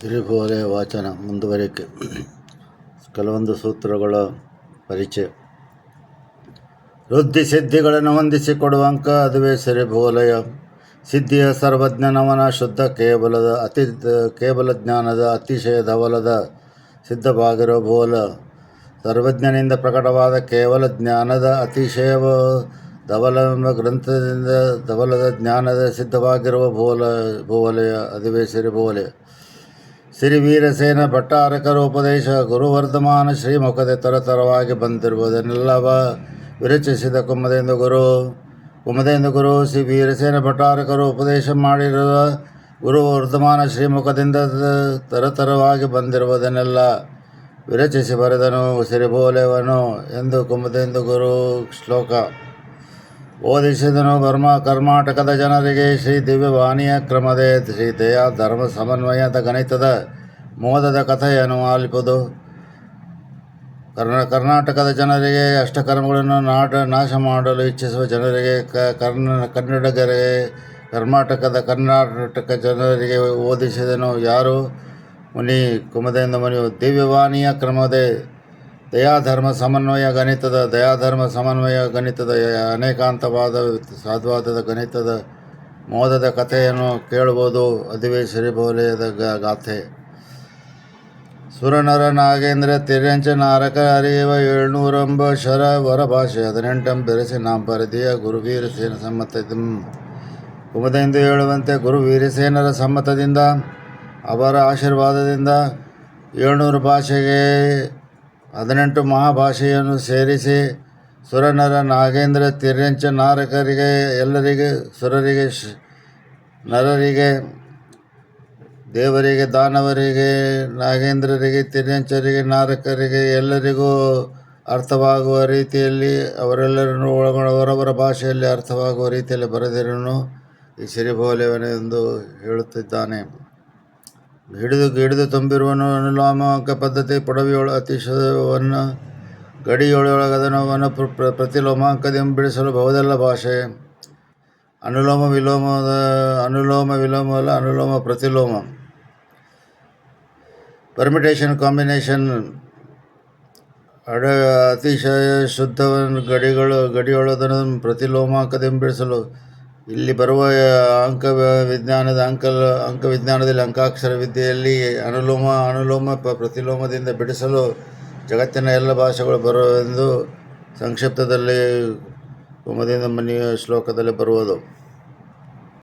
ಸಿರಿಬೋಲೆ ವಾಚನ ಮುಂದುವರಿಕೆ. ಕೆಲವೊಂದು ಸೂತ್ರಗಳ ಪರಿಚಯ. ವೃದ್ಧಿ ಸಿದ್ಧಿಗಳನ್ನು ಹೊಂದಿಸಿಕೊಡುವಂಕ ಅದುವೇ ಸಿರಿಬೋಲೆಯ. ಸಿದ್ಧಿಯ ಸರ್ವಜ್ಞನವನ ಶುದ್ಧ ಕೇವಲ ಜ್ಞಾನದ ಅತಿಶಯ ಧವಲದ ಸಿದ್ಧವಾಗಿರುವ ಬೋಲ. ಸರ್ವಜ್ಞನಿಂದ ಪ್ರಕಟವಾದ ಕೇವಲ ಜ್ಞಾನದ ಅತಿಶಯವ ಧವಲವೆಂಬ ಗ್ರಂಥದಿಂದ ಧವಲದ ಜ್ಞಾನದ ಸಿದ್ಧವಾಗಿರುವ ಬೋಲೆಯ ಅದುವೇ ಸಿರಿಬೋಲೆ. ಶ್ರೀ ವೀರಸೇನ ಭಟ್ಟಾರಕರ ಉಪದೇಶ ಗುರುವರ್ಧಮಾನ ಶ್ರೀಮುಖದೆ ತರತರವಾಗಿ ಬಂದಿರುವುದನ್ನೆಲ್ಲವ ವಿರಚಿಸಿದ ಕುಮದೇಂದ್ರ ಗುರು ಶ್ರೀ ವೀರಸೇನ ಭಟ್ಟಾರಕರು ಉಪದೇಶ ಮಾಡಿರುವ ಗುರುವರ್ಧಮಾನ ಶ್ರೀಮುಖದಿಂದ ತರತರವಾಗಿ ಬಂದಿರುವುದನ್ನೆಲ್ಲ ವಿರಚಿಸಿ ಬರೆದನು ಸಿರಿಬೋಲೆವನು ಎಂದು ಕುಮದೇಂದ್ರ ಗುರು ಶ್ಲೋಕ ಓದಿಸಿದನು. ಕರ್ನಾಟಕದ ಜನರಿಗೆ ಶ್ರೀ ದಿವ್ಯವಾಣಿಯ ಕ್ರಮದೆ ಶ್ರೀ ದಯಾ ಧರ್ಮ ಸಮನ್ವಯದ ಗಣಿತದ ಮೋದದ ಕಥೆಯನ್ನು ಆಲಿಪುದು. ಕರ್ನಾಟಕದ ಜನರಿಗೆ ಅಷ್ಟಕರ್ಮಗಳನ್ನು ನಾಶ ಮಾಡಲು ಇಚ್ಛಿಸುವ ಜನರಿಗೆ ಕನ್ನಡಿಗರಿಗೆ ಕರ್ನಾಟಕ ಜನರಿಗೆ ಓದಿಸಿದನು. ಯಾರು? ಮುನಿ ಕುಮದೇಂದ್ರ ಮುನಿಯು. ದಿವ್ಯವಾಣಿಯ ಕ್ರಮದೆ ದಯಾಧರ್ಮ ಸಮನ್ವಯ ಗಣಿತದ ಅನೇಕಾಂತವಾದ ಸಾಧುವಾದದ ಗಣಿತದ ಮೋದದ ಕಥೆಯನ್ನು ಕೇಳುವುದು. ಅದುವೇ ಸಿರಿಬೋಲೆಯದ ಗಾಥೆ. ಸುರನರ ನಾಗೇಂದ್ರ ತಿರ್ಯಂಚ ನಾರಕ ಅರಿಯವ 700 ಶರ ವರ ಭಾಷೆ 18 ಬೆರೆಸಿ ನಾಂಪರದಿಯ ಗುರು ವೀರಸೇನ ಸಮ್ಮತಂ. ಕುಮದೇಂದ್ರ ಹೇಳುವಂತೆ ಗುರು ವೀರಸೇನರ ಸಮ್ಮತದಿಂದ ಅವರ ಆಶೀರ್ವಾದದಿಂದ 700 ಭಾಷೆಗೆ 18 ಮಹಾಭಾಷೆಯನ್ನು ಸೇರಿಸಿ ಸುರನರ ನಾಗೇಂದ್ರ ತಿರ್ಯಂಚ ನಾರಕರಿಗೆ ಎಲ್ಲರಿಗೆ ಸುರರಿಗೆ ನರರಿಗೆ ದೇವರಿಗೆ ದಾನವರಿಗೆ ನಾಗೇಂದ್ರರಿಗೆ ತಿರ್ಯಂಚರಿಗೆ ನಾರಕರಿಗೆ ಎಲ್ಲರಿಗೂ ಅರ್ಥವಾಗುವ ರೀತಿಯಲ್ಲಿ ಅವರೆಲ್ಲರನ್ನು ಅವರವರ ಭಾಷೆಯಲ್ಲಿ ಅರ್ಥವಾಗುವ ರೀತಿಯಲ್ಲಿ ಬರೆದಿರನು ಈ ಸಿರಿಬೋಲೆವನೆಂದು ಹೇಳುತ್ತಿದ್ದಾನೆ. ಹಿಡಿದು ತುಂಬಿರುವನು ಅನುಲೋಮಾಂಕ ಪದ್ಧತಿ ಪುಡವಿಯೊಳ ಅತಿಶಯವನ್ನು ಗಡಿಯೊಳಗದನವನ್ನು ಪ್ರತಿಲೋಮಾಂಕದಿಂದ ಬಿಡಿಸಲು ಬಹುದೆಲ್ಲ ಭಾಷೆ. ಅನುಲೋಮ ವಿಲೋಮ ಅನುಲೋಮ ಪ್ರತಿಲೋಮ ಪರ್ಮಿಟೇಷನ್ ಕಾಂಬಿನೇಷನ್ ಅತಿಶಯ ಶುದ್ಧವನ್ನು ಗಡಿಯೊಳದನ್ನು ಪ್ರತಿಲೋಮಾಂಕದಿಂದ ಬಿಡಿಸಲು. ಇಲ್ಲಿ ಬರುವ ಅಂಕವಿಜ್ಞಾನದಲ್ಲಿ ಅಂಕಾಕ್ಷರ ವಿದ್ಯೆಯಲ್ಲಿ ಅನುಲೋಮ ಪ್ರತಿಲೋಮದಿಂದ ಬಿಡಿಸಲು ಜಗತ್ತಿನ ಎಲ್ಲ ಭಾಷೆಗಳು ಬರುವೆಂದು ಸಂಕ್ಷಿಪ್ತದಲ್ಲಿ ಕುಮದೇಂದ್ರ ಮುನಿಯ ಶ್ಲೋಕದಲ್ಲಿ ಬರುವುದು.